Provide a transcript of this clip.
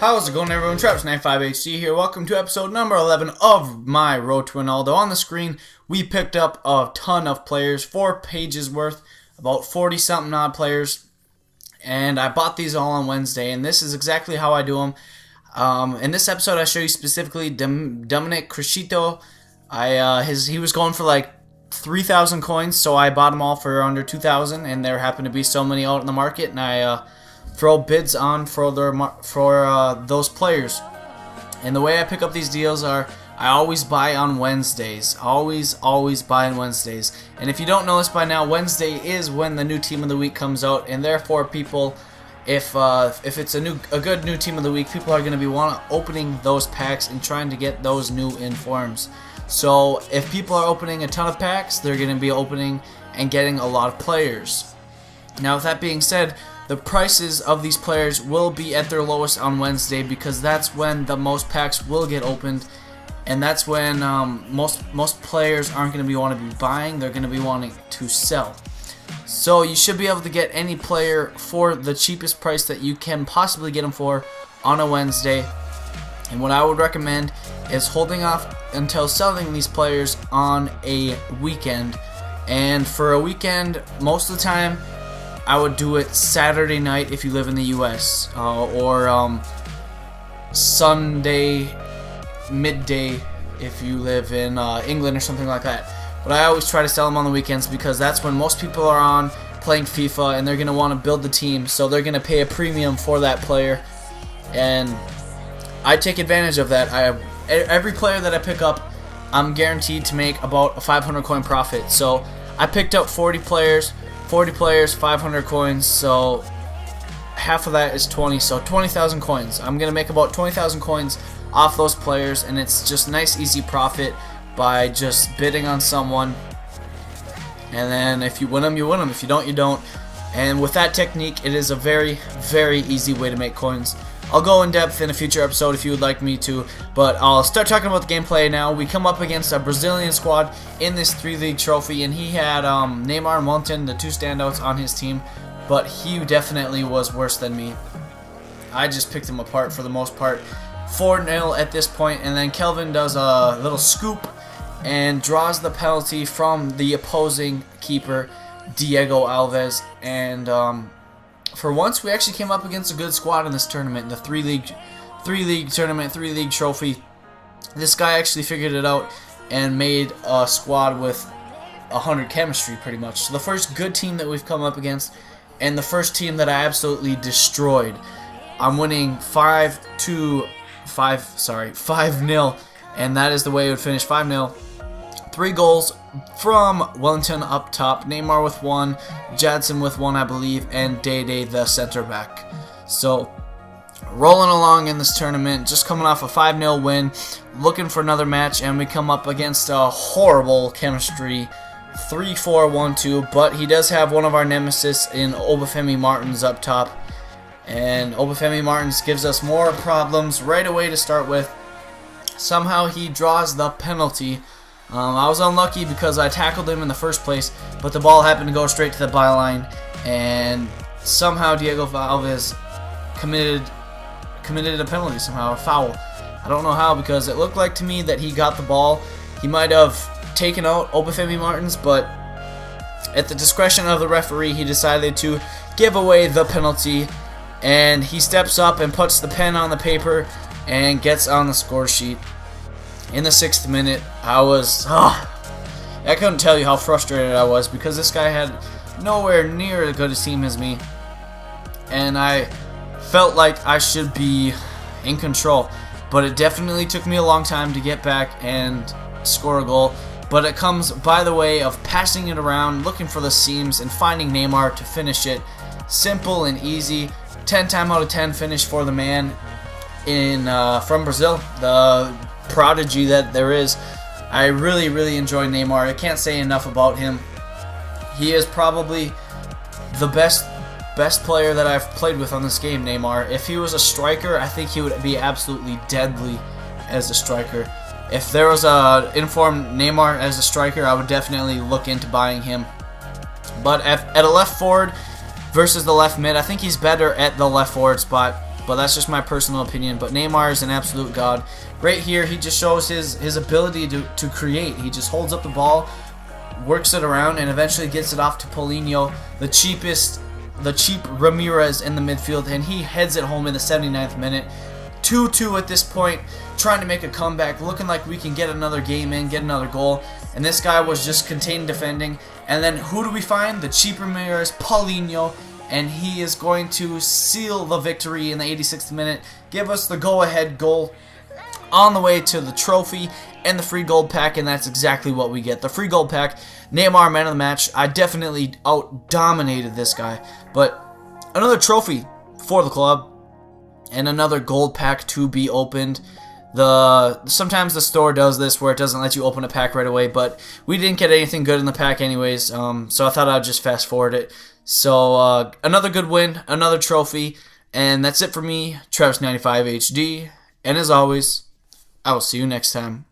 How's it going, everyone? Travis95HC here. Welcome to episode number 11 of my Road to Ronaldo. On the screen, we picked up a ton of players, 4 pages worth, about 40-something odd players, and I bought these all on Wednesday, and this is exactly how I do them. In this episode, I show you specifically Dominic Crescito. He was going for like 3,000 coins, so I bought them all for under 2,000, and there happened to be so many out in the market, and I throw bids on for those players. And the way I pick up these deals are I always buy on Wednesdays. Always buy on Wednesdays. And if you don't know this by now, Wednesday is when the new team of the week comes out, and therefore people, if it's a good new team of the week, people are going to be opening those packs and trying to get those new informs. So if people are opening a ton of packs, they're going to be opening and getting a lot of players. Now, with that being said, the prices of these players will be at their lowest on Wednesday, because that's when the most packs will get opened, and that's when most players aren't going to want to be buying, they're going to be wanting to sell. So you should be able to get any player for the cheapest price that you can possibly get them for on a Wednesday. And what I would recommend is holding off until selling these players on a weekend. And for a weekend, most of the time, I would do it Saturday night if you live in the US, or Sunday midday if you live in England or something like that. But I always try to sell them on the weekends, because that's when most people are on playing FIFA and they're going to want to build the team, so they're going to pay a premium for that player, and I take advantage of that. Every player that I pick up, I'm guaranteed to make about a 500 coin profit. So I picked up 40 players, 500 coins, so half of that is 20, so 20,000 coins. I'm going to make about 20,000 coins off those players, and it's just nice, easy profit by just bidding on someone. And then if you win them, you win them. If you don't, you don't. And with that technique, it is a very, very easy way to make coins. I'll go in depth in a future episode if you would like me to, but I'll start talking about the gameplay now. We come up against a Brazilian squad in this 3-league trophy, and he had Neymar and Wellington, the two standouts on his team, but he definitely was worse than me. I just picked him apart for the most part. 4-0 at this point, and then Kelvin does a little scoop and draws the penalty from the opposing keeper, Diego Alves, and for once, we actually came up against a good squad in this tournament, the 3-league tournament, 3-league trophy. This guy actually figured it out and made a squad with 100 chemistry, pretty much. So the first good team that we've come up against, and the first team that I absolutely destroyed. I'm winning 5-0, and that is the way it would finish, 5-0. 3 goals from Wellington up top, Neymar with 1, Jadson with 1, I believe, and Day the center back. So, rolling along in this tournament, just coming off a 5-0 win, looking for another match, and we come up against a horrible chemistry, 3-4-1-2, but he does have one of our nemesis in Obafemi Martins up top, and Obafemi Martins gives us more problems right away to start with. Somehow he draws the penalty. I was unlucky because I tackled him in the first place, but the ball happened to go straight to the byline, and somehow Diego Alves committed a penalty, somehow, a foul. I don't know how, because it looked like to me that he got the ball. He might have taken out Obafemi Martins, but at the discretion of the referee, he decided to give away the penalty, and he steps up and puts the pen on the paper and gets on the score sheet. In the 6th minute, I couldn't tell you how frustrated I was, because this guy had nowhere near as good a team as me, and I felt like I should be in control. But it definitely took me a long time to get back and score a goal. But it comes by the way of passing it around, looking for the seams, and finding Neymar to finish it. Simple and easy. 10 times out of 10 finish for the man from Brazil, the prodigy that there is. I really enjoy Neymar. I can't say enough about him. He is probably the best player that I've played with on this game, Neymar. If he was a striker, I think he would be absolutely deadly as a striker. If there was a informed Neymar as a striker, I would definitely look into buying him. But at a left forward versus the left mid, I think he's better at the left forward spot. but that's just my personal opinion. But Neymar is an absolute god. Right here, he just shows his ability to create. He just holds up the ball, works it around, and eventually gets it off to Paulinho, the cheap Ramirez in the midfield, and he heads it home in the 79th minute. 2-2 at this point, trying to make a comeback, looking like we can get another game in, get another goal, and this guy was just contained defending. And then who do we find? The cheap Ramirez, Paulinho, and he is going to seal the victory in the 86th minute, give us the go-ahead goal on the way to the trophy and the free gold pack, and that's exactly what we get. The free gold pack, Neymar, man of the match. I definitely out-dominated this guy, but another trophy for the club and another gold pack to be opened. Sometimes the store does this where it doesn't let you open a pack right away, but we didn't get anything good in the pack anyways, so I thought I'd just fast forward it. So another good win, another trophy, and that's it for me, Travis95HD, and as always, I will see you next time.